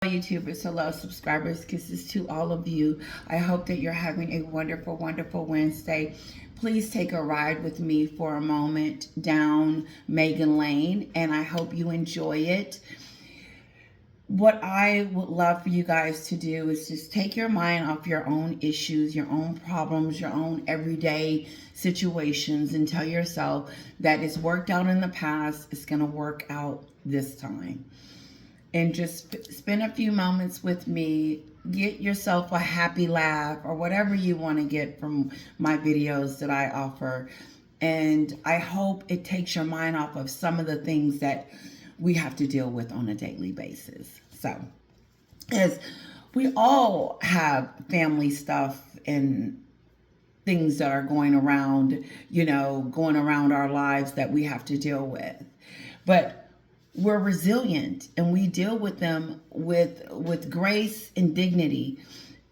YouTubers, hello subscribers, kisses to all of you. I hope that you're having a wonderful, wonderful Wednesday. Please take a ride with me for a moment down Meghan Lane, and I hope you enjoy it. What I would love for you guys to do is just take your mind off your own issues, your own problems, your own everyday situations, and tell yourself that it's worked out in the past, it's going to work out this time. And just spend a few moments with me. Get yourself a happy laugh or whatever you want to get from my videos that I offer. And I hope it takes your mind off of some of the things that we have to deal with on a daily basis. So, as we all have family stuff and things that are going around, going around our lives that we have to deal with. But we're resilient and we deal with them with grace and dignity,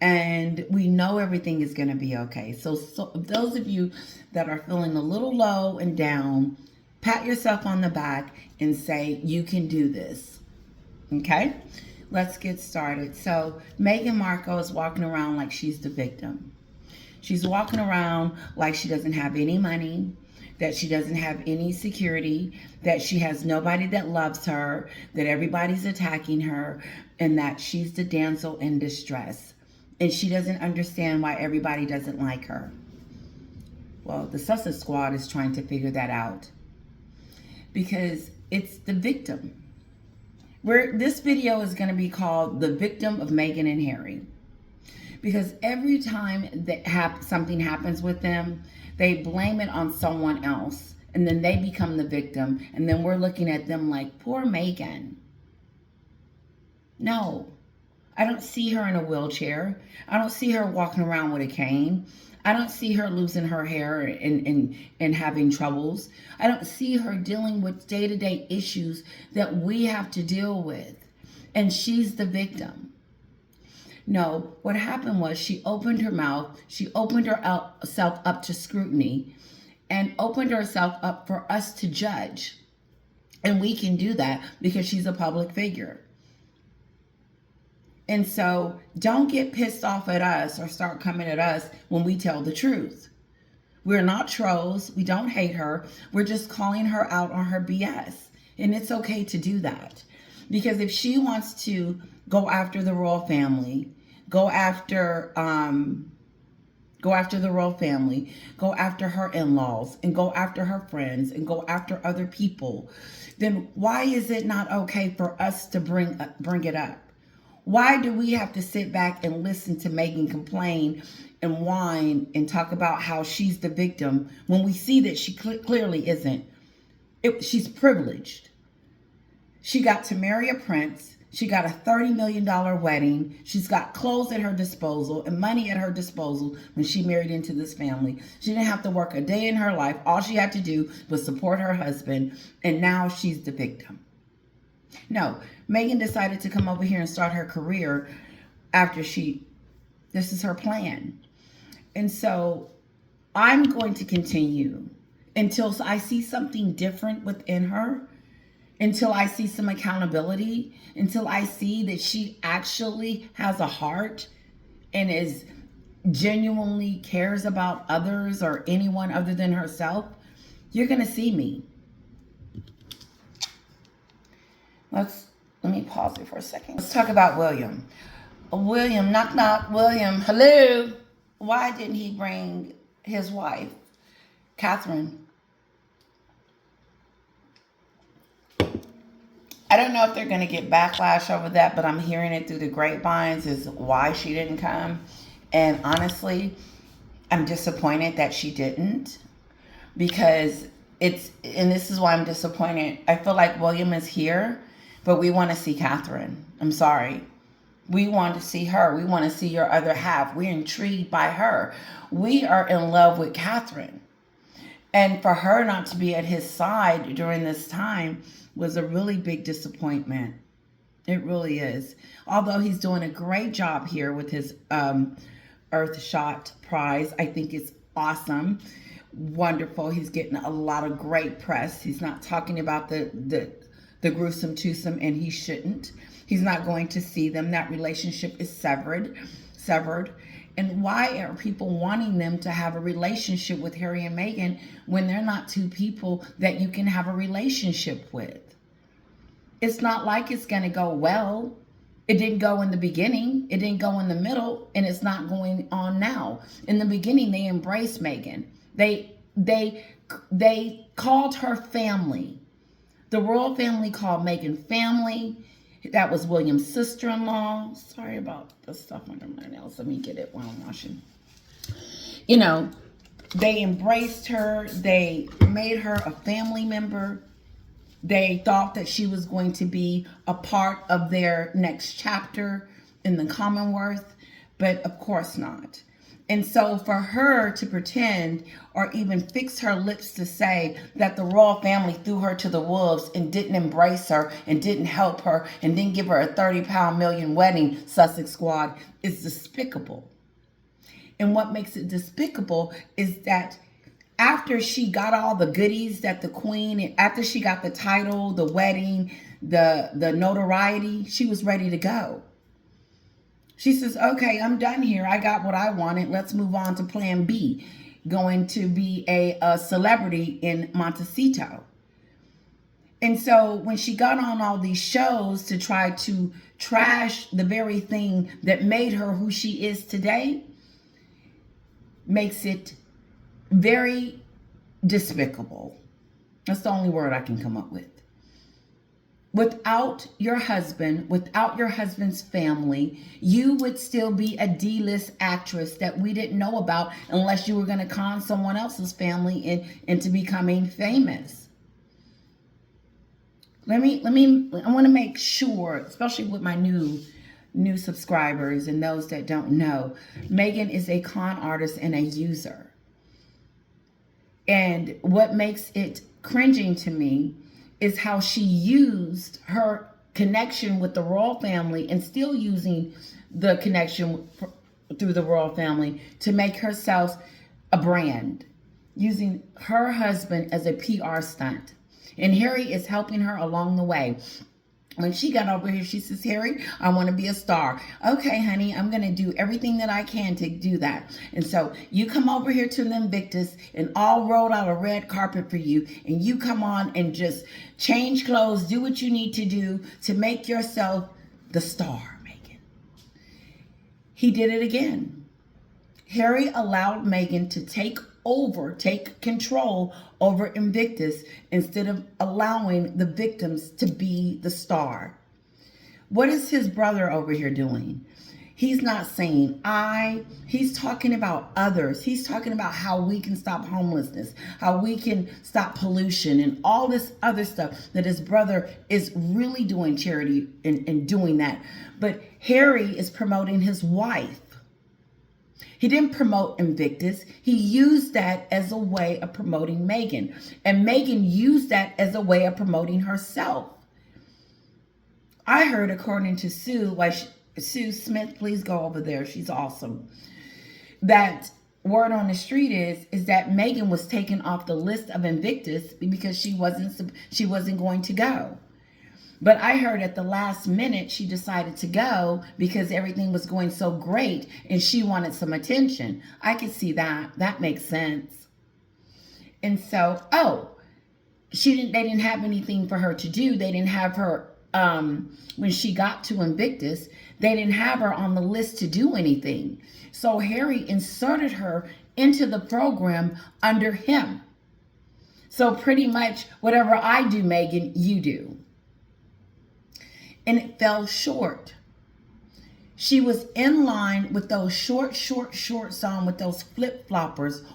and we know everything is going to be okay. So those of you that are feeling a little low and down, pat yourself on the back and say, you can do this. Okay, let's get started. So Meghan Markle is walking around like she's the victim. She's walking around like she doesn't have any money, that she doesn't have any security, that she has nobody that loves her, that everybody's attacking her, and that she's the damsel in distress. And she doesn't understand why everybody doesn't like her. Well, the Sussex Squad is trying to figure that out, because it's the victim. This video is going to be called The Victim of Meghan and Harry. Because every time that something happens with them, they blame it on someone else, and then they become the victim, and then we're looking at them like, poor Meghan. No, I don't see her in a wheelchair. I don't see her walking around with a cane. I don't see her losing her hair and having troubles. I don't see her dealing with day-to-day issues that we have to deal with, and she's the victim. No, what happened was she opened her mouth, she opened herself up to scrutiny, and opened herself up for us to judge. And we can do that because she's a public figure. And so don't get pissed off at us or start coming at us when we tell the truth. We're not trolls. We don't hate her. We're just calling her out on her BS. And it's okay to do that. Because if she wants to go after the royal family, go after the royal family, go after her in-laws, and go after her friends, and go after other people, then why is it not okay for us to bring it up? Why do we have to sit back and listen to Meghan complain and whine and talk about how she's the victim when we see that she clearly isn't? She's privileged. She got to marry a prince. She got a $30 million wedding. She's got clothes at her disposal and money at her disposal when she married into this family. She didn't have to work a day in her life. All she had to do was support her husband, and now she's the victim. No, Meghan decided to come over here and start her career after this is her plan. And so I'm going to continue until I see something different within her, until I see some accountability, until I see that she actually has a heart and genuinely cares about others or anyone other than herself. You're going to see me. Let me pause it for a second. Let's talk about William. William, knock, knock. William, hello. Why didn't he bring his wife, Catherine? I don't know if they're going to get backlash over that, but I'm hearing it through the grapevines is why she didn't come. And honestly, I'm disappointed that she didn't, because and this is why I'm disappointed. I feel like William is here, but we want to see Catherine. I'm sorry. We want to see her. We want to see your other half. We're intrigued by her. We are in love with Catherine. And for her not to be at his side during this time was a really big disappointment. It really is. Although he's doing a great job here with his Earthshot prize. I think it's awesome. Wonderful. He's getting a lot of great press. He's not talking about the gruesome twosome, and he shouldn't. He's not going to see them. That relationship is severed. And why are people wanting them to have a relationship with Harry and Meghan when they're not two people that you can have a relationship with? It's not like it's going to go well. It didn't go in the beginning. It didn't go in the middle, and it's not going on now. In the beginning, they embraced Meghan. They called her family. The royal family called Meghan family. That was William's sister-in-law. Sorry about the stuff under my nails. Let me get it while I'm washing. You know, they embraced her. They made her a family member. They thought that she was going to be a part of their next chapter in the Commonwealth, but of course not. And so for her to pretend or even fix her lips to say that the royal family threw her to the wolves and didn't embrace her and didn't help her and didn't give her a 30-pound million wedding, Sussex Squad, is despicable. And what makes it despicable is that after she got all the goodies that the queen, after she got the title, the wedding, the notoriety, she was ready to go. She says, okay, I'm done here. I got what I wanted. Let's move on to plan B, going to be a celebrity in Montecito. And so when she got on all these shows to try to trash the very thing that made her who she is today, makes it very despicable. That's the only word I can come up with. Without your husband, without your husband's family, you would still be a D-list actress that we didn't know about unless you were going to con someone else's family into becoming famous. I want to make sure, especially with my new subscribers and those that don't know, Meghan is a con artist and a user. And what makes it cringing to me is how she used her connection with the royal family and still using the connection through the royal family to make herself a brand, using her husband as a PR stunt. And Harry is helping her along the way. When she got over here, she says, Harry, I want to be a star. Okay, honey, I'm going to do everything that I can to do that. And so you come over here to the Invictus and I'll roll out a red carpet for you. And you come on and just change clothes, do what you need to do to make yourself the star, Meghan. He did it again. Harry allowed Meghan to take control over Invictus instead of allowing the victims to be the star. What is his brother over here doing? He's not saying he's talking about others. He's talking about how we can stop homelessness, how we can stop pollution and all this other stuff that his brother is really doing charity and doing that. But Harry is promoting his wife. He didn't promote Invictus. He used that as a way of promoting Meghan. And Meghan used that as a way of promoting herself. I heard, according to Sue, Sue Smith, please go over there. She's awesome. That word on the street is that Meghan was taken off the list of Invictus because she wasn't going to go. But I heard at the last minute she decided to go because everything was going so great and she wanted some attention. I could see that. That makes sense. And so, they didn't have anything for her to do. They didn't have her, when she got to Invictus, they didn't have her on the list to do anything. So Harry inserted her into the program under him. So pretty much whatever I do, Meghan, you do. And it fell short. She was in line with those shorts on with those flip-floppers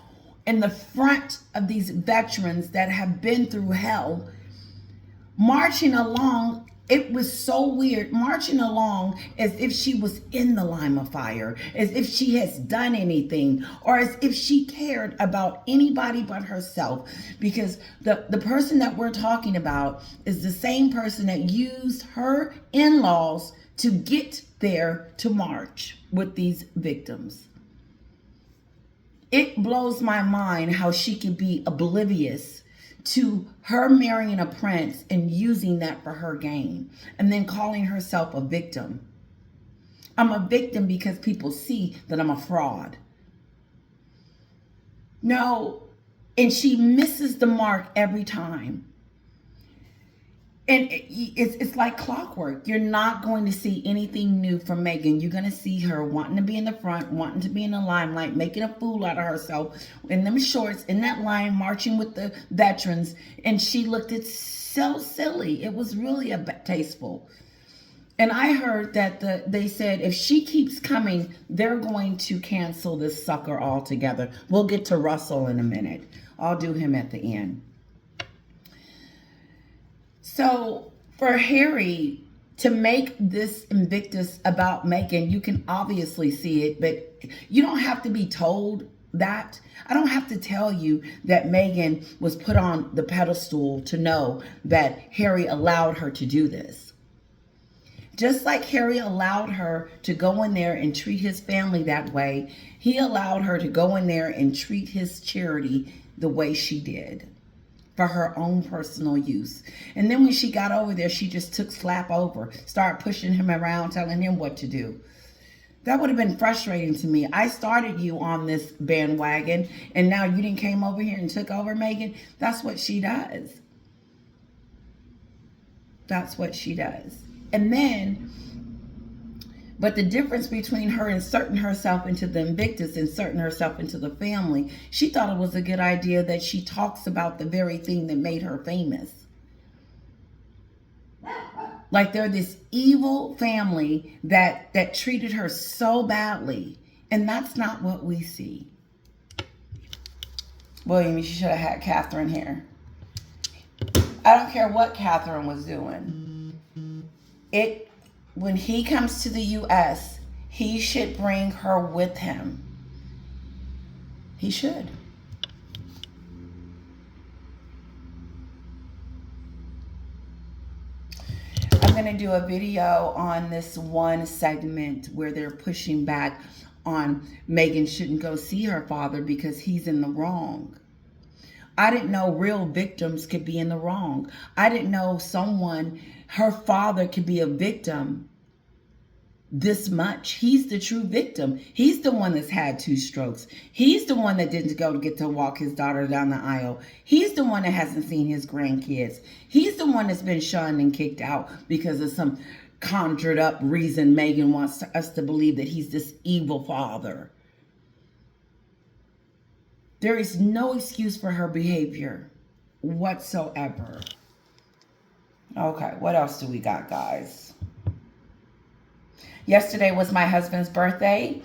in the front of these veterans that have been through hell, marching along. It was so weird, marching along as if she was in the line of fire, as if she has done anything, or as if she cared about anybody but herself. Because the person that we're talking about is the same person that used her in-laws to get there to march with these victims. It blows my mind how she could be oblivious to her marrying a prince and using that for her gain, and then calling herself a victim. I'm a victim because people see that I'm a fraud. No, and she misses the mark every time. And it's like clockwork. You're not going to see anything new from Meghan. You're going to see her wanting to be in the front, wanting to be in the limelight, making a fool out of herself in them shorts, in that line, marching with the veterans. And she looked so silly. It was really tasteful. And I heard that they said if she keeps coming, they're going to cancel this sucker altogether. We'll get to Russell in a minute. I'll do him at the end. So for Harry to make this Invictus about Meghan, you can obviously see it, but you don't have to be told that. I don't have to tell you that Meghan was put on the pedestal to know that Harry allowed her to do this. Just like Harry allowed her to go in there and treat his family that way, he allowed her to go in there and treat his charity the way she did, for her own personal use. And then when she got over there, she just took slap over, started pushing him around, telling him what to do. That would have been frustrating to me. I started you on this bandwagon, and now you didn't came over here and took over, Meghan. That's what she does. That's what she does. And then, but the difference between her inserting herself into the Invictus, inserting herself into the family, she thought it was a good idea that she talks about the very thing that made her famous. Like they're this evil family that treated her so badly. And that's not what we see. William, you should have had Catherine here. I don't care what Catherine was doing. When he comes to the U.S., he should bring her with him. He should. I'm going to do a video on this one segment where they're pushing back on Meghan shouldn't go see her father because he's in the wrong. I didn't know real victims could be in the wrong. I didn't know her father could be a victim this much. He's the true victim. He's the one that's had 2 strokes. He's the one that didn't get to walk his daughter down the aisle. He's the one that hasn't seen his grandkids. He's the one that's been shunned and kicked out because of some conjured up reason Meghan wants us to believe that he's this evil father. There is no excuse for her behavior whatsoever. Okay, what else do we got, guys? Yesterday was my husband's birthday.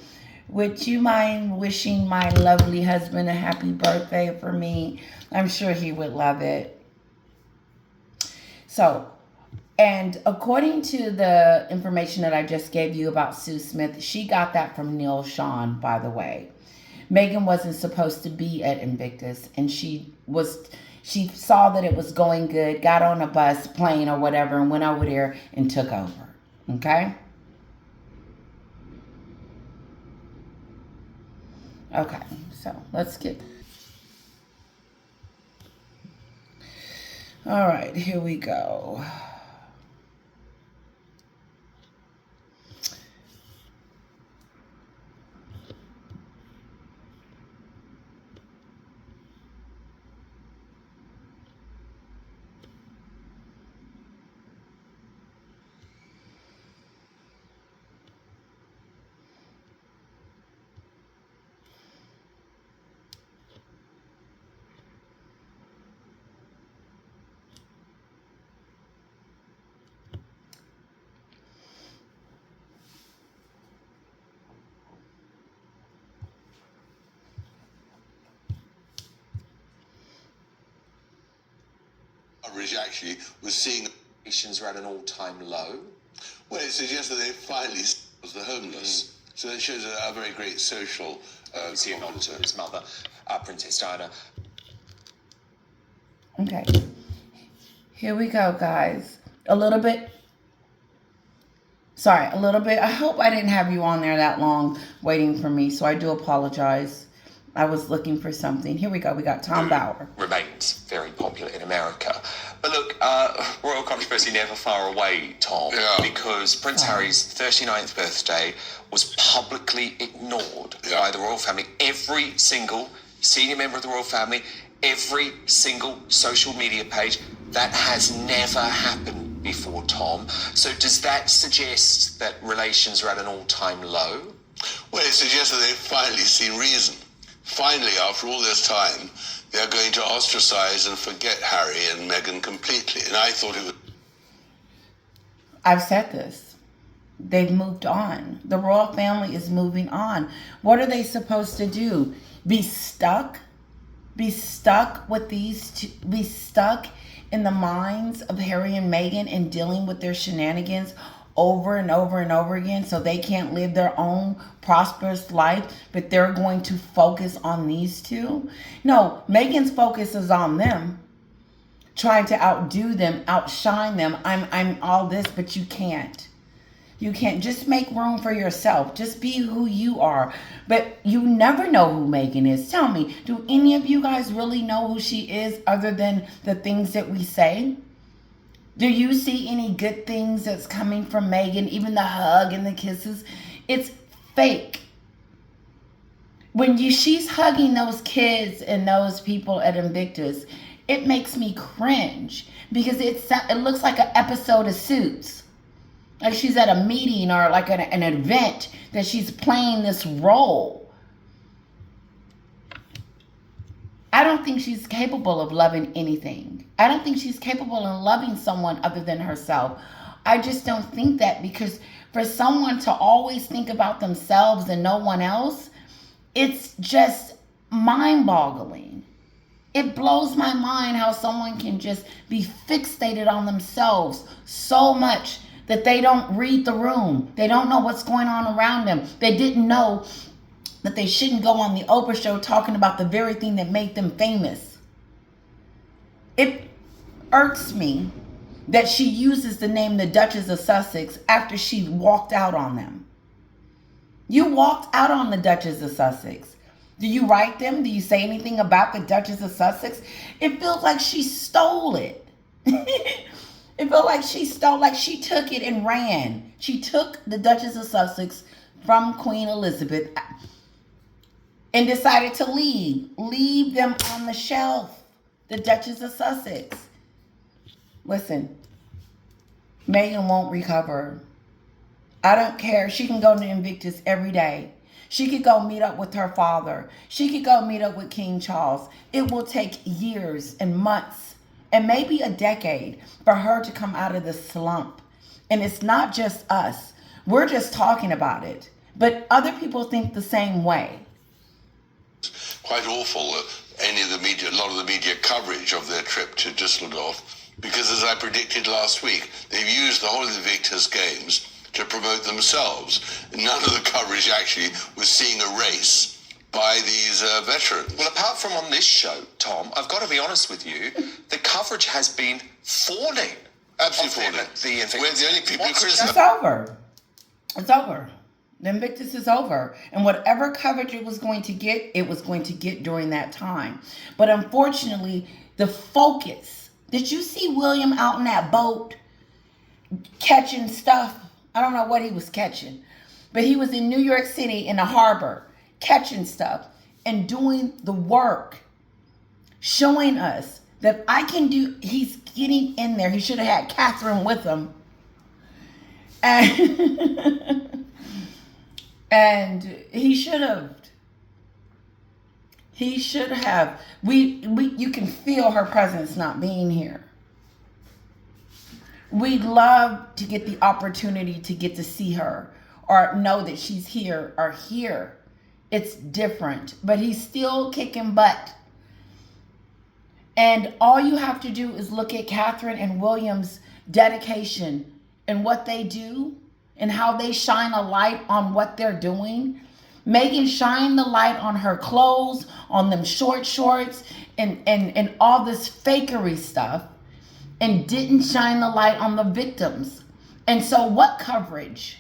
Would you mind wishing my lovely husband a happy birthday for me? I'm sure he would love it. So, and according to the information that I just gave you about Sue Smith, she got that from Neil Sean, by the way. Meghan wasn't supposed to be at Invictus, and she saw that it was going good, got on a bus, plane, or whatever, and went over there and took over. Okay? Okay, so let's get... All right, here we go. Coverage actually was seeing Nations were at an all-time low. Well, it suggests that they finally was the homeless. So that shows a very great social commentator. His mother, Princess Diana. Okay, here we go, guys. A little bit. I hope I didn't have you on there that long waiting for me, so I do apologize. I was looking for something. Here we go. We got Tom Bauer. Remains very popular in America. But look, royal controversy never far away, Tom, because Prince Harry's 39th birthday was publicly ignored by the royal family. Every single senior member of the royal family, every single social media page. That has never happened before, Tom. So does that suggest that relations are at an all-time low? Well, it suggests that they've finally seen reason. Finally, after all this time, they're going to ostracize and forget Harry and Meghan completely. And I thought it would... I've said this. They've moved on. The royal family is moving on. What are they supposed to do? Be stuck? Be stuck with these two? Be stuck in the minds of Harry and Meghan and dealing with their shenanigans over and over and over again so they can't live their own prosperous life, but they're going to focus on these two? No, Meghan's focus is on them, trying to outdo them, outshine them. I'm all this, but you can't. You can't. Just make room for yourself. Just be who you are. But you never know who Meghan is. Tell me, do any of you guys really know who she is other than the things that we say? Do you see any good things that's coming from Meghan? Even the hug and the kisses? It's fake. When she's hugging those kids and those people at Invictus, it makes me cringe because it looks like an episode of Suits. Like she's at a meeting or like an event that she's playing this role. I don't think she's capable of loving anything. I don't think she's capable of loving someone other than herself. I just don't think that, because for someone to always think about themselves and no one else, it's just mind-boggling. It blows my mind how someone can just be fixated on themselves so much that they don't read the room. They don't know what's going on around them. They didn't know that they shouldn't go on the Oprah show talking about the very thing that made them famous. It irks me that she uses the name the Duchess of Sussex after she walked out on them. You walked out on the Duchess of Sussex. Do you write them? Do you say anything about the Duchess of Sussex? It feels like she stole it. It felt like she stole, like she took it and ran. She took the Duchess of Sussex from Queen Elizabeth and decided to leave them on the shelf. The Duchess of Sussex. Listen, Meghan won't recover. I don't care. She can go to Invictus every day. She could go meet up with her father. She could go meet up with King Charles. It will take years and months and maybe a decade for her to come out of the slump. And it's not just us. We're just talking about it. But other people think the same way. Quite awful, a lot of the media coverage of their trip to Düsseldorf, because as I predicted last week, they've used the whole of the Invictus Games to promote themselves. None of the coverage actually was seeing a race by these veterans. Well, apart from on this show, Tom, I've got to be honest with you, the coverage has been falling. Absolutely falling. We're the only people who criticize. It's over. It's over. The Invictus is over. And whatever coverage it was going to get during that time. But unfortunately, the focus. Did you see William out in that boat catching stuff? I don't know what he was catching. But he was in New York City in the harbor catching stuff and doing the work. Showing us that I can do. He's getting in there. He should have had Catherine with him. And he should have. He should have. You can feel her presence not being here. We'd love to get the opportunity to get to see her or know that she's here or here. It's different, but he's still kicking butt. And all you have to do is look at Catherine and William's dedication and what they do and how they shine a light on what they're doing. Meghan shined the light on her clothes, on them short shorts, and all this fakery stuff, and didn't shine the light on the victims. And so what coverage?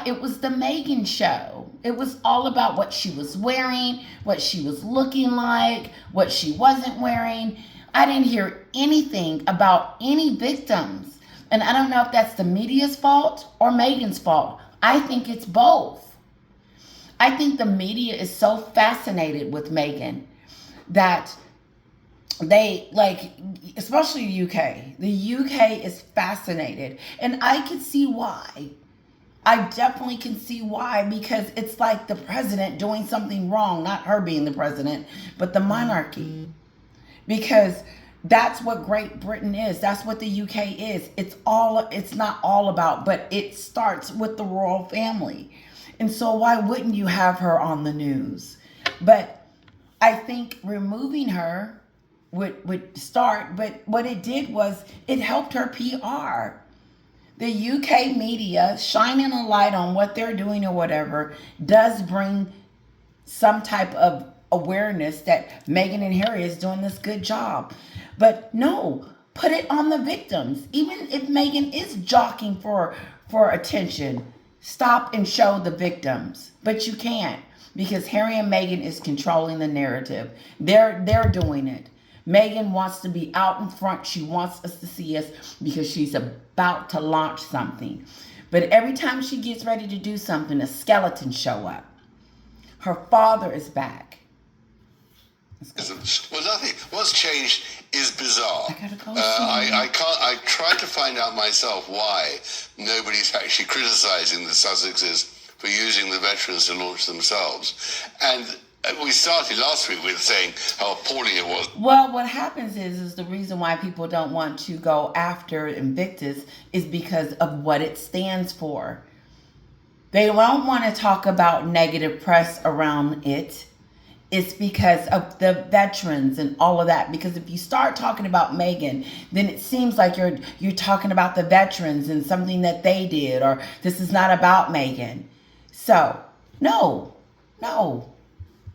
It was the Meghan show. It was all about what she was wearing, what she was looking like, what she wasn't wearing. I didn't hear anything about any victims. And I don't know if that's the media's fault or Meghan's fault. I think it's both. I think the media is so fascinated with Meghan that they, like, especially the UK. The UK is fascinated. And I can see why. I definitely can see why, because it's like the president doing something wrong, not her being the president, but the monarchy. Because that's what Great Britain is. That's what the UK is. It's not all about, but it starts with the royal family. And so why wouldn't you have her on the news? But I think removing her would start, but what it did was it helped her PR. The UK media shining a light on what they're doing or whatever does bring some type of awareness that Meghan and Harry is doing this good job. But no, put it on the victims. Even if Meghan is jockeying for attention, stop and show the victims. But you can't, because Harry and Meghan is controlling the narrative. They're doing it. Meghan wants to be out in front. She wants us to see us because she's about to launch something. But every time she gets ready to do something, a skeleton show up. Her father is back. Well, nothing. What's changed is bizarre. I gotta go. I tried to find out myself why nobody's actually criticizing the Sussexes for using the veterans to launch themselves. And we started last week with saying how appalling it was. Well, what happens is the reason why people don't want to go after Invictus is because of what it stands for. They don't want to talk about negative press around it. It's because of the veterans and all of that. Because if you start talking about Meghan, then it seems like you're talking about the veterans and something that they did, or this is not about Meghan. So, no.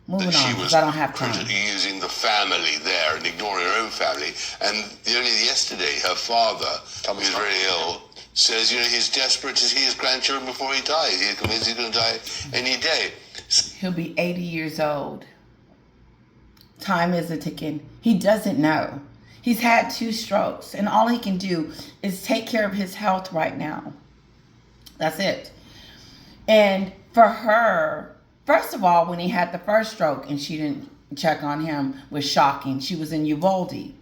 Moving on, because I don't have time. She was using the family there and ignoring her own family. And only yesterday, her father, who's very ill, says, he's desperate to see his grandchildren before he dies. He's convinced he's going to die any day. He'll be 80 years old. Time is a ticking. He doesn't know. He's had 2 strokes, and all he can do is take care of his health right now. That's it. And for her, first of all, when he had the first stroke and she didn't check on him, was shocking. She was in Uvalde.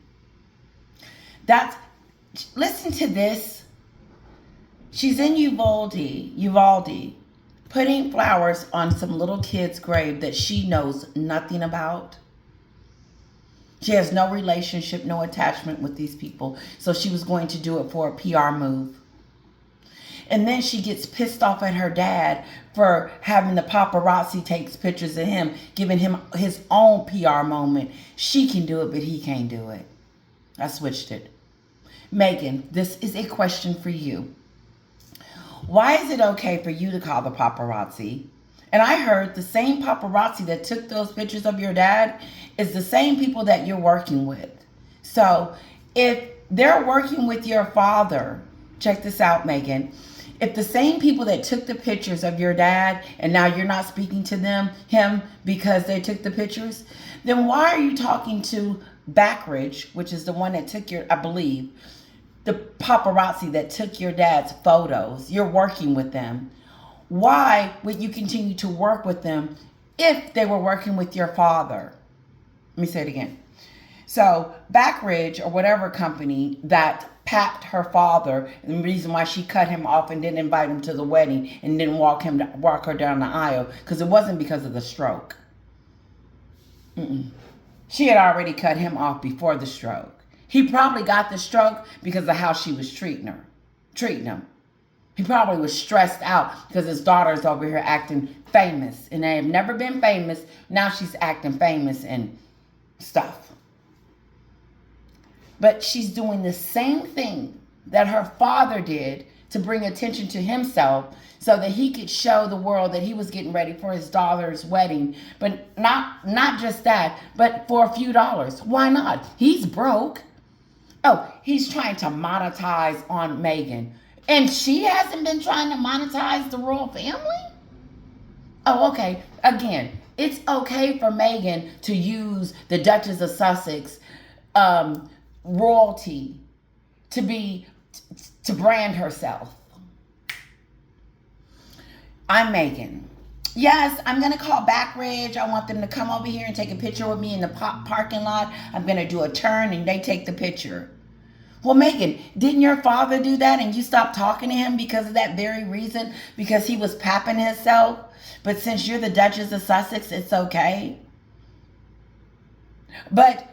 Listen to this. She's in Uvalde, putting flowers on some little kid's grave that she knows nothing about. She has no relationship, no attachment with these people. So she was going to do it for a PR move. And then she gets pissed off at her dad for having the paparazzi takes pictures of him, giving him his own PR moment. She can do it, but he can't do it. I switched it. Meghan, this is a question for you. Why is it okay for you to call the paparazzi? And I heard the same paparazzi that took those pictures of your dad is the same people that you're working with. So if they're working with your father, check this out, Meghan. If the same people that took the pictures of your dad and now you're not speaking to him because they took the pictures, then why are you talking to Backridge, which is the one that took I believe, the paparazzi that took your dad's photos? You're working with them. Why would you continue to work with them if they were working with your father? Let me say it again. So Backridge, or whatever company that papped her father, and the reason why she cut him off and didn't invite him to the wedding and didn't walk her down the aisle, because it wasn't because of the stroke. She had already cut him off before the stroke. He probably got the stroke because of how she was treating him. He probably was stressed out because his daughter's over here acting famous, and they have never been famous. Now she's acting famous and stuff. But she's doing the same thing that her father did to bring attention to himself so that he could show the world that he was getting ready for his daughter's wedding. But not just that, but for a few dollars. Why not? He's broke. Oh, he's trying to monetize on Meghan. And she hasn't been trying to monetize the royal family? Oh, okay. Again, it's okay for Meghan to use the Duchess of Sussex royalty to brand herself. I'm Meghan. Yes, I'm going to call Backridge. I want them to come over here and take a picture with me in the parking lot. I'm going to do a turn and they take the picture. Well, Meghan, didn't your father do that and you stopped talking to him because of that very reason? Because he was papping himself? But since you're the Duchess of Sussex, it's okay? But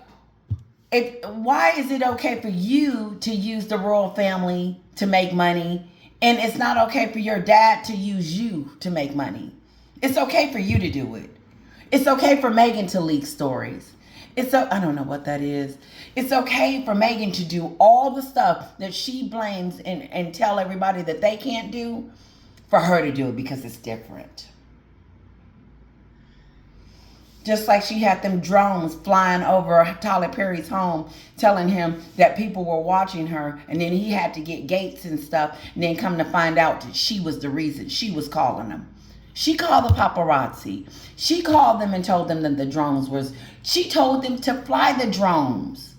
why is it okay for you to use the royal family to make money and it's not okay for your dad to use you to make money? It's okay for you to do it. It's okay for Meghan to leak stories. I don't know what that is. It's okay for Meghan to do all the stuff that she blames and tell everybody that they can't do, for her to do it because it's different. Just like she had them drones flying over Tyler Perry's home telling him that people were watching her, and then he had to get gates and stuff, and then come to find out that she was the reason. She was calling them. She called the paparazzi. She called them and told them that the drones was... She told them to fly the drones,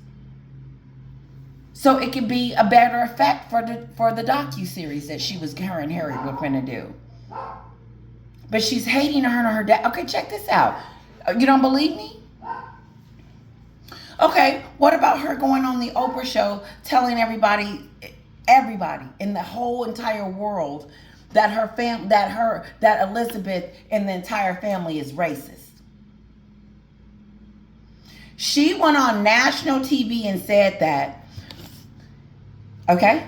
so it could be a better effect for the docuseries that her and Harry were going to do. But she's hating her and her dad. Okay, check this out. You don't believe me? Okay, what about her going on the Oprah show telling everybody in the whole entire world that that Elizabeth and the entire family is racist? She went on national TV and said that. Okay?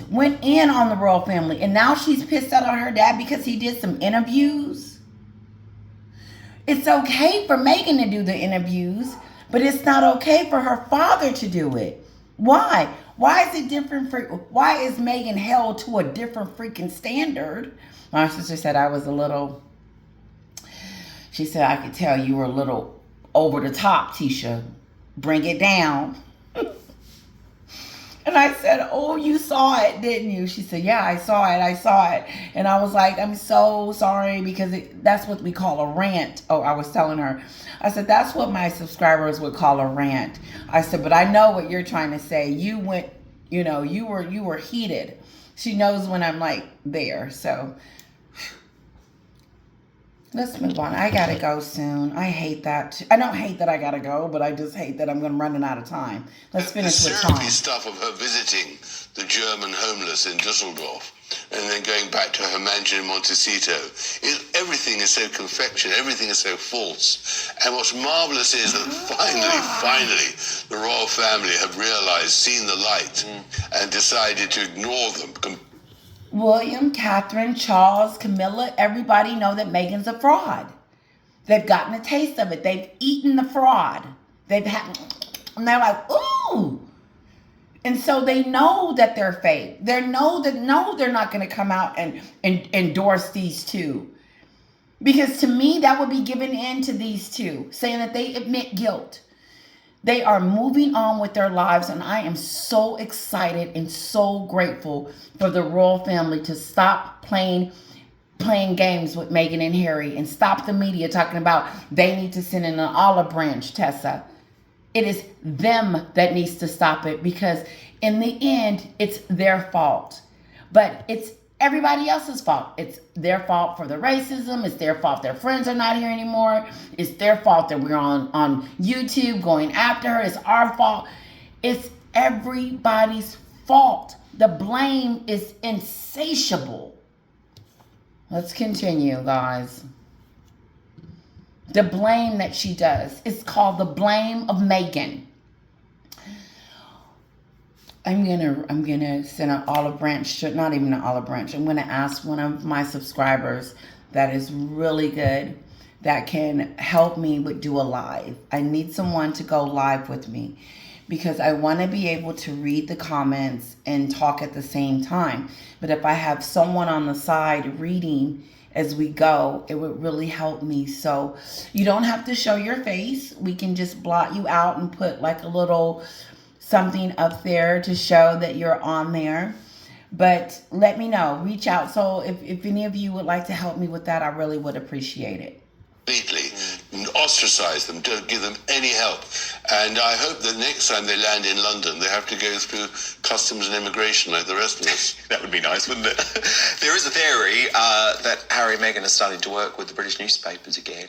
Went in on the royal family, and now she's pissed out on her dad because he did some interviews. It's okay for Meghan to do the interviews, but it's not okay for her father to do it. Why? Why is it different? Why is Meghan held to a different freaking standard? My sister said I was a little... She said, I could tell you were a little over the top, Tisha. Bring it down. And I said, oh, you saw it, didn't you? She said, yeah, I saw it. And I was like, I'm so sorry, because that's what we call a rant. Oh, I was telling her. I said, that's what my subscribers would call a rant. I said, but I know what you're trying to say. You went, you were heated. She knows when I'm like there. So let's move on. I gotta go soon. I hate that. I don't hate that I gotta go, but I just hate that I'm running out of time. Let's finish with Tom. The stuff of her visiting the German homeless in Dusseldorf and then going back to her mansion in Montecito. Everything is so confection. Everything is so false. And what's marvelous is that finally, the royal family have realized, seen the light, and decided to ignore them. William, Catherine, Charles, Camilla, everybody know that Meghan's a fraud. They've gotten a taste of it. They've eaten the fraud. And they're like, ooh. And so they know that they're fake. They're not going to come out and endorse these two. Because to me, that would be giving in to these two, saying that they admit guilt. They are moving on with their lives, and I am so excited and so grateful for the royal family to stop playing games with Meghan and Harry and stop the media talking about they need to send in an olive branch, Tessa. It is them that needs to stop it, because in the end, it's their fault. But it's everybody else's fault. It's their fault for the racism. It's their fault their friends are not here anymore. It's their fault that we're on YouTube going after her. It's our fault. It's everybody's fault. The blame is insatiable. Let's continue, guys. The blame that she does is called the blame of Meghan. I'm gonna send an olive branch, not even an olive branch. I'm gonna ask one of my subscribers that is really good, that can help me do a live. I need someone to go live with me, because I want to be able to read the comments and talk at the same time. But if I have someone on the side reading as we go, it would really help me. So you don't have to show your face. We can just blot you out and put like a little something up there to show that you're on there. But let me know. Reach out. So if any of you would like to help me with that, I really would appreciate it. Completely ostracize them, don't give them any help. And I hope that next time they land in London, they have to go through customs and immigration like the rest of us. That would be nice, wouldn't it? There is a theory that Harry and Meghan are starting to work with the British newspapers again,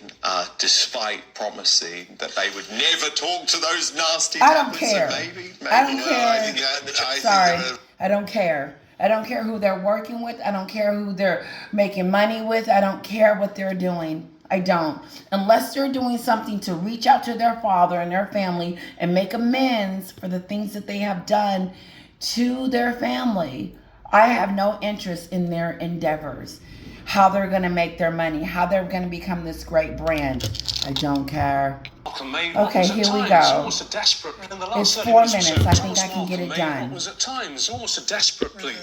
despite promising that they would never talk to those nasty I don't tablets care. of baby. I don't care. Sorry. I don't care. I don't care who they're working with. I don't care who they're making money with. I don't care what they're doing. I don't. Unless they're doing something to reach out to their father and their family and make amends for the things that they have done to their family, I have no interest in their endeavors. How they're going to make their money, how they're going to become this great brand. I don't care. Okay, here we go. It's 4 minutes. I think I can get it done. Was at times almost a desperate plea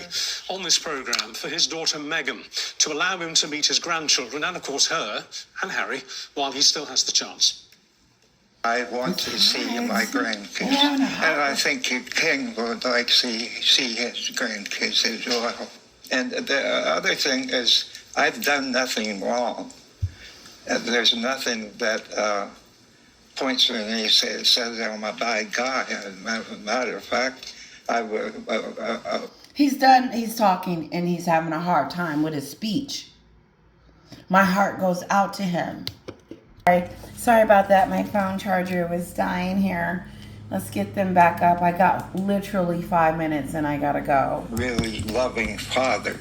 on this programme for his daughter Meghan to allow him to meet his grandchildren and, of course, her and Harry while he still has the chance. I want to see my grandkids, and I think King would like to see his grandkids as well. And the other thing is, I've done nothing wrong. There's nothing that points to me says I'm a bad guy. As a matter of fact, I would. He's talking and he's having a hard time with his speech. My heart goes out to him. Sorry about that. My phone charger was dying here. Let's get them back up. I got literally 5 minutes and I gotta go. Really loving father,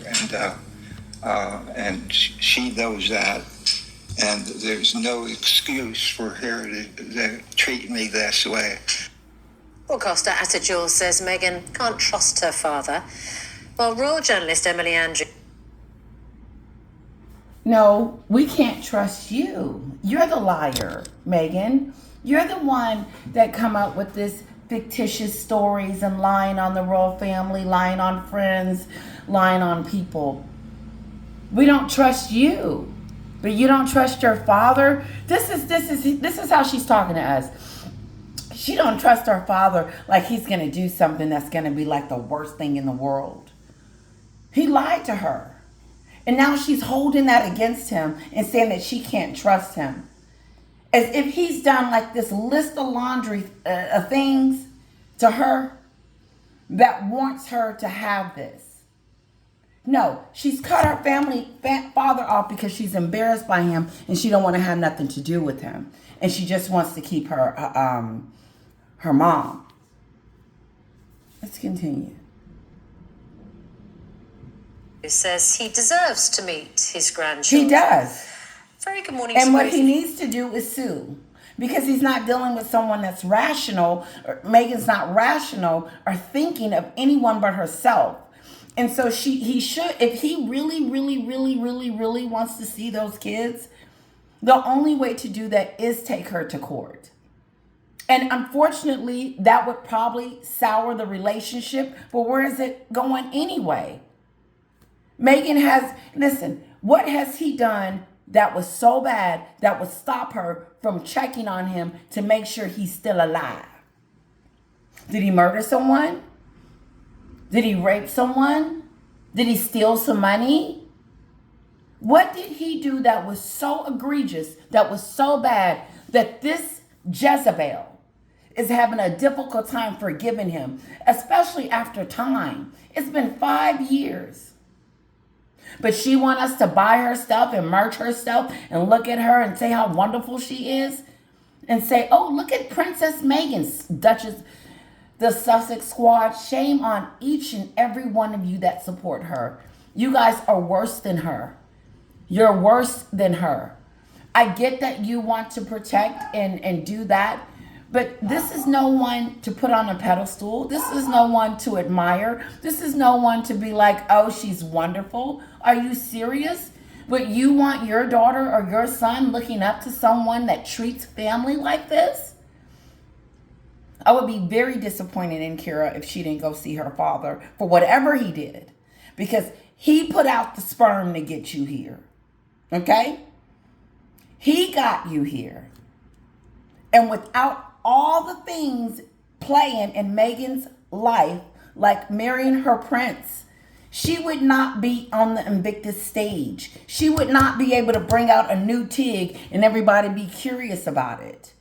and she knows that. And there's no excuse for her to treat me this way. Broadcaster Atajul says Meghan can't trust her father, while royal journalist Emily Andrew... No, we can't trust you. You're the liar, Meghan. You're the one that come up with this fictitious stories and lying on the royal family, lying on friends, lying on people. We don't trust you. But you don't trust your father? This is how she's talking to us. She don't trust her father like he's going to do something that's going to be like the worst thing in the world. He lied to her. And now she's holding that against him and saying that she can't trust him. As if he's done like this list of laundry of things to her that wants her to have this. No, she's cut her father off because she's embarrassed by him and she don't want to have nothing to do with him. And she just wants to keep her mom. Let's continue. Who says he deserves to meet his grandchildren. He does. Very good morning. And what he needs to do is sue. Because he's not dealing with someone that's rational. Meghan's not rational or thinking of anyone but herself. And so he should, if he really wants to see those kids, the only way to do that is take her to court. And unfortunately, that would probably sour the relationship. But where is it going anyway? Meghan has, listen, what has he done that was so bad that would stop her from checking on him to make sure he's still alive? Did he murder someone? Did he rape someone? Did he steal some money? What did he do that was so egregious, that was so bad, that this Jezebel is having a difficult time forgiving him, especially after time? It's been 5 years. But she wants us to buy her stuff and merch her stuff and look at her and say how wonderful she is and say, oh, look at Princess Meghan, Duchess, the Sussex squad. Shame on each and every one of you that support her. You guys are worse than her. You're worse than her. I get that you want to protect and do that, but this is no one to put on a pedestal. This is no one to admire. This is no one to be like, oh, she's wonderful. Are you serious? But you want your daughter or your son looking up to someone that treats family like this? I would be very disappointed in Kira if she didn't go see her father for whatever he did, because he put out the sperm to get you here. Okay? He got you here. And without all the things playing in Meghan's life, like marrying her prince, she would not be on the Invictus stage. She would not be able to bring out a new TIG and everybody be curious about it.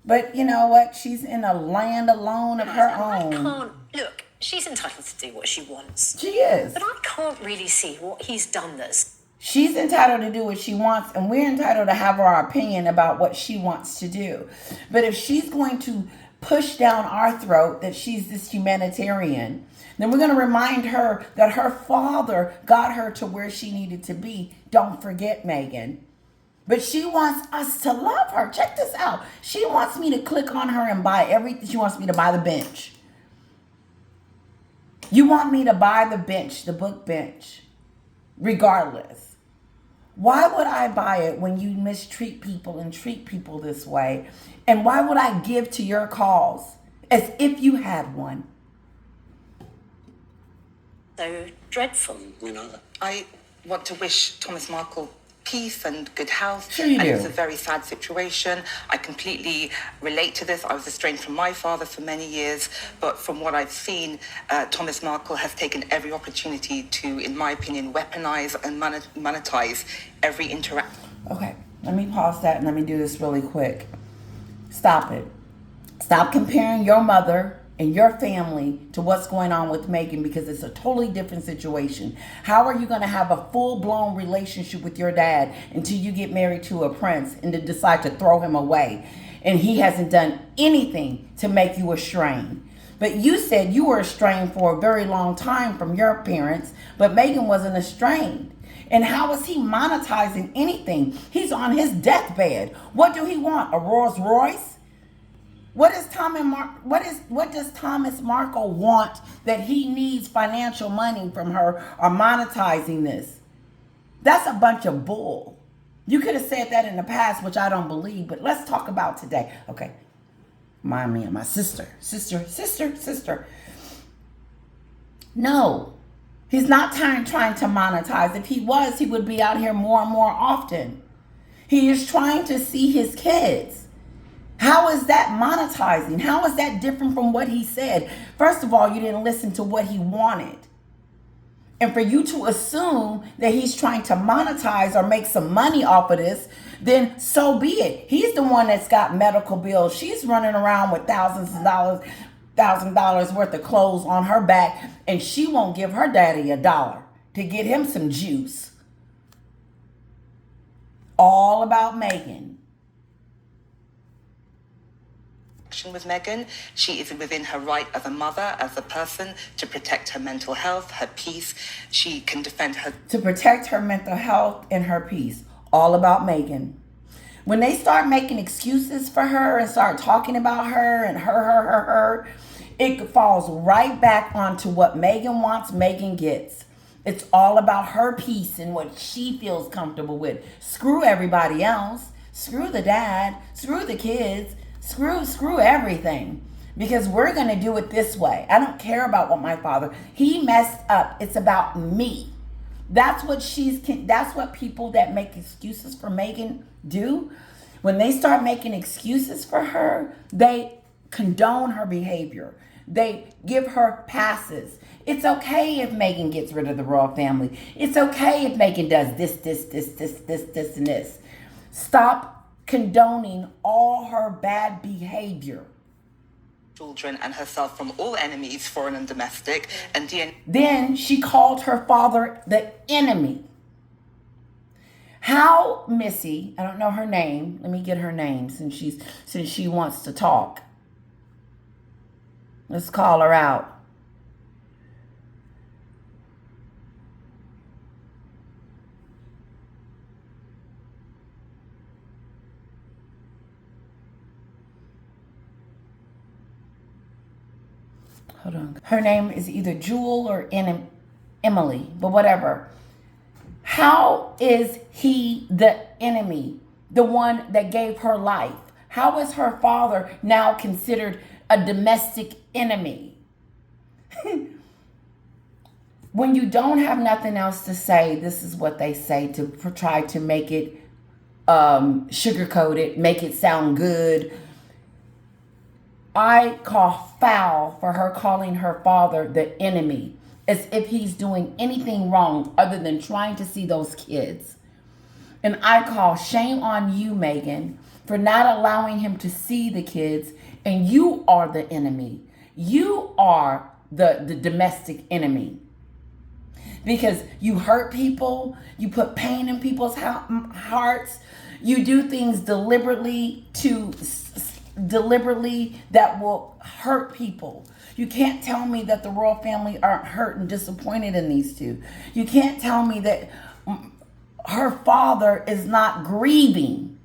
But you know what? She's in a land alone of her own. I can't, look, she's entitled to do what she wants. She is. But I can't really see what he's done that's... She's entitled to do what she wants, and we're entitled to have our opinion about what she wants to do. But if she's going to push down our throat that she's this humanitarian, then we're going to remind her that her father got her to where she needed to be. Don't forget, Meghan. But she wants us to love her. Check this out. She wants me to click on her and buy everything. She wants me to buy the bench. You want me to buy the bench, the book bench, regardless. Why would I buy it when you mistreat people and treat people this way? And why would I give to your cause as if you had one? So dreadful. We know that. I want to wish Thomas Markle peace and good health. Sure you do. It's a very sad situation. I completely relate to this. I was estranged from my father for many years, but from what I've seen, Thomas Markle has taken every opportunity to, in my opinion, weaponize and monetize every interaction. Okay, let me pause that and let me do this really quick. Stop it. Stop comparing your mother and your family to what's going on with Meghan, because it's a totally different situation. How are you going to have a full-blown relationship with your dad until you get married to a prince and to decide to throw him away? And he hasn't done anything to make you estranged. But you said you were estranged for a very long time from your parents, but Meghan wasn't estranged. And how is he monetizing anything? He's on his deathbed. What do he want? A Rolls Royce? What does Thomas Markle want that he needs financial money from her or monetizing this? That's a bunch of bull. You could have said that in the past, which I don't believe, but let's talk about today. Okay. Remind me of my sister. No. He's not trying to monetize. If he was, he would be out here more and more often. He is trying to see his kids. How is that monetizing? How is that different from what he said? First of all, you didn't listen to what he wanted. And for you to assume that he's trying to monetize or make some money off of this, then so be it. He's the one that's got medical bills. She's running around with $1,000 worth of clothes on her back, and she won't give her daddy $1 to get him some juice. All about Meghan. With Meghan, she is within her right as a mother, as a person, to protect her mental health, her peace. She can defend her... To protect her mental health and her peace. All about Meghan. When they start making excuses for her and start talking about her and her, it falls right back onto what Meghan wants, Meghan gets. It's all about her peace and what she feels comfortable with. Screw everybody else. Screw the dad. Screw the kids. Screw everything, because we're going to do it this way. I don't care about what my father, he messed up. It's about me. That's what people that make excuses for Meghan do. When they start making excuses for her, they condone her behavior. They give her passes. It's okay if Meghan gets rid of the royal family. It's okay if Meghan does this, and this. Stop condoning all her bad behavior. Children and herself from all enemies, foreign and domestic, and then she called her father the enemy. How Missy, I don't know her name. Let me get her name since she wants to talk. Let's call her out. Hold on. Her name is either Jewel or Emily, but whatever. How is he the enemy, the one that gave her life? How is her father now considered a domestic enemy? When you don't have nothing else to say, this is what they say to try to make it sugarcoat it, make it sound good. I call foul for her calling her father the enemy. as if he's doing anything wrong other than trying to see those kids. And I call shame on you, Meghan, for not allowing him to see the kids. And you are the enemy. You are the domestic enemy. Because you hurt people. You put pain in people's hearts. You do things deliberately that will hurt people. You can't tell me that the royal family aren't hurt and disappointed in these two. You can't tell me that her father is not grieving.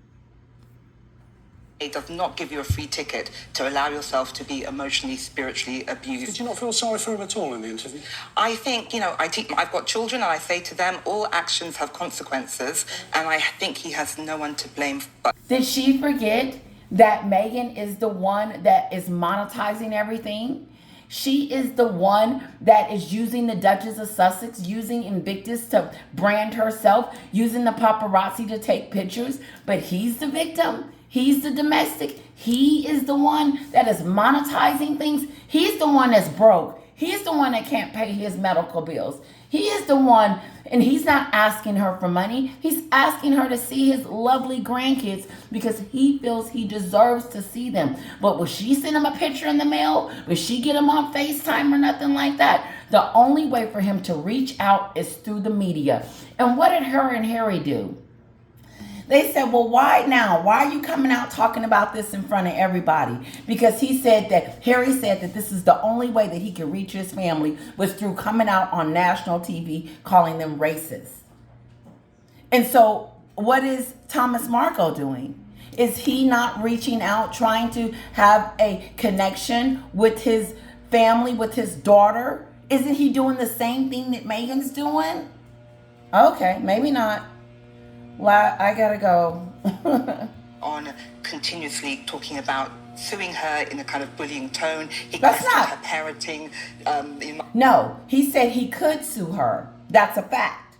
It does not give you a free ticket to allow yourself to be emotionally, spiritually abused. Did you not feel sorry for him at all in the interview? I think, I've got children and I say to them, all actions have consequences, and I think he has no one to blame. Did she forget that Meghan is the one that is monetizing everything? She is the one that is using the Duchess of Sussex, using Invictus to brand herself, using the paparazzi to take pictures. But he's the victim. He's the domestic. He is the one that is monetizing things. He's the one that's broke. He's the one that can't pay his medical bills. He is the one, and he's not asking her for money. He's asking her to see his lovely grandkids because he feels he deserves to see them. But will she send him a picture in the mail? Will she get him on FaceTime or nothing like that? The only way for him to reach out is through the media. And what did her and Harry do? They said, well, why now? Why are you coming out talking about this in front of everybody? Because Harry said that this is the only way that he could reach his family was through coming out on national TV calling them racist. And so what is Thomas Markle doing? Is he not reaching out, trying to have a connection with his family, with his daughter? Isn't he doing the same thing that Meghan's doing? Okay, maybe not. Well, I gotta go. On continuously talking about suing her in a kind of bullying tone. He That's questioned not her parenting. No, he said he could sue her. That's a fact.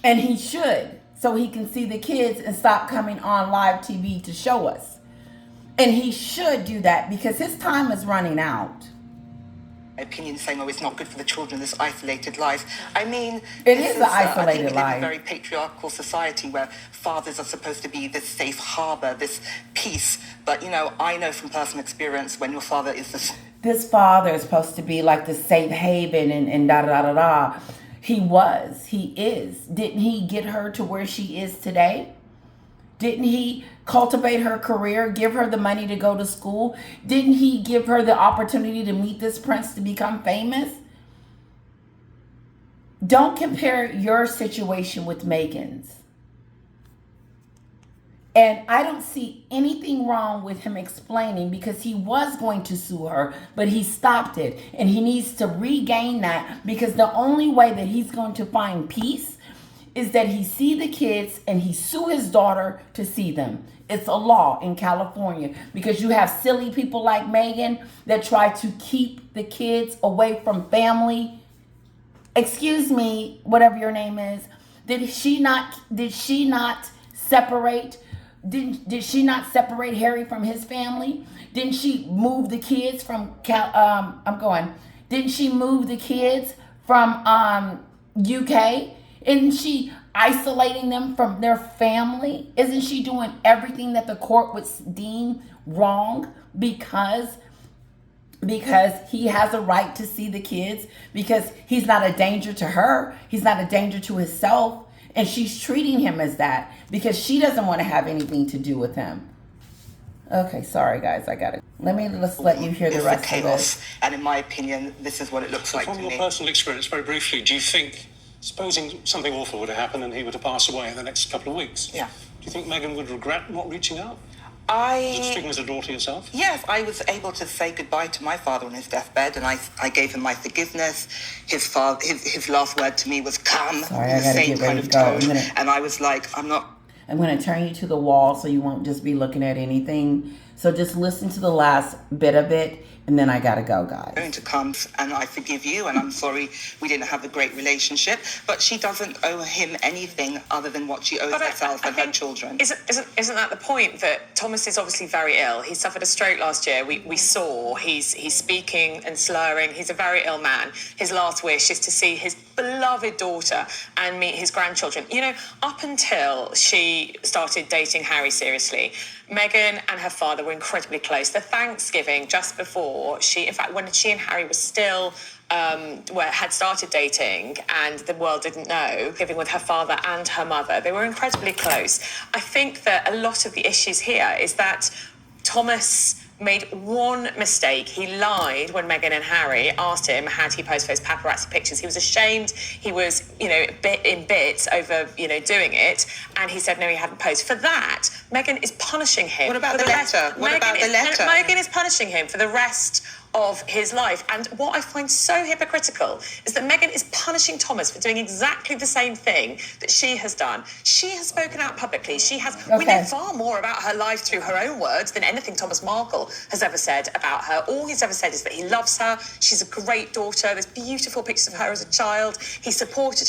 And he should, so he can see the kids and stop coming on live TV to show us. And he should do that because his time is running out. Opinion saying, oh, it's not good for the children, this isolated life. I mean, it is an isolated I think we live life. in a very patriarchal society where fathers are supposed to be this safe harbor, this peace. But, I know from personal experience when your father is this father is supposed to be like the safe haven and da-da-da-da-da. He is. Didn't he get her to where she is today? Didn't he cultivate her career, give her the money to go to school? Didn't he give her the opportunity to meet this prince to become famous? Don't compare your situation with Meghan's. And I don't see anything wrong with him explaining because he was going to sue her, but he stopped it. And he needs to regain that because the only way that he's going to find peace is that he see the kids and he sue his daughter to see them. It's a law in California because you have silly people like Meghan that try to keep the kids away from family. Excuse me, whatever your name is. Did she not separate Harry from his family? Didn't she move the kids from Didn't she move the kids from UK? Isn't she isolating them from their family? Isn't she doing everything that the court would deem wrong because he has a right to see the kids, because he's not a danger to her, he's not a danger to himself, and she's treating him as that because she doesn't want to have anything to do with him. Okay, sorry guys, let's let you hear the rest of this. And in my opinion, this is what it looks like to me. From your personal experience, very briefly, do you think, supposing something awful would have happened and he were to pass away in the next couple of weeks, do you think Meghan would regret not reaching out? Speaking as a daughter yourself? Yes, I was able to say goodbye to my father on his deathbed, and I gave him my forgiveness. His last word to me was "come," Sorry, in the same kind of tone, and I was like, I'm going to turn you to the wall so you won't just be looking at anything. So just listen to the last bit of it, and then I gotta go, guys. Going to come, and I forgive you, and I'm sorry we didn't have a great relationship, but she doesn't owe him anything other than what she owes herself and her children. Isn't that the point? That Thomas is obviously very ill. He suffered a stroke last year. We saw he's speaking and slurring. He's a very ill man. His last wish is to see his beloved daughter and meet his grandchildren. You know, up until she started dating Harry seriously, Meghan and her father were incredibly close. The Thanksgiving just before when she and Harry were still had started dating and the world didn't know, living with her father and her mother, they were incredibly close. I think that a lot of the issues here is that Thomas made one mistake. He lied when Meghan and Harry asked him had he posed for his paparazzi pictures. He was ashamed. He was, bit in bits over, doing it. And he said no, he hadn't posed. For that, Meghan is punishing him. What about the letter? Meghan is punishing him for the rest of his life. And what I find so hypocritical is that Meghan is punishing Thomas for doing exactly the same thing that she has done. She has spoken out publicly. We know far more about her life through her own words than anything Thomas Markle has ever said about her. All he's ever said is that he loves her. She's a great daughter. There's beautiful pictures of her as a child. He supported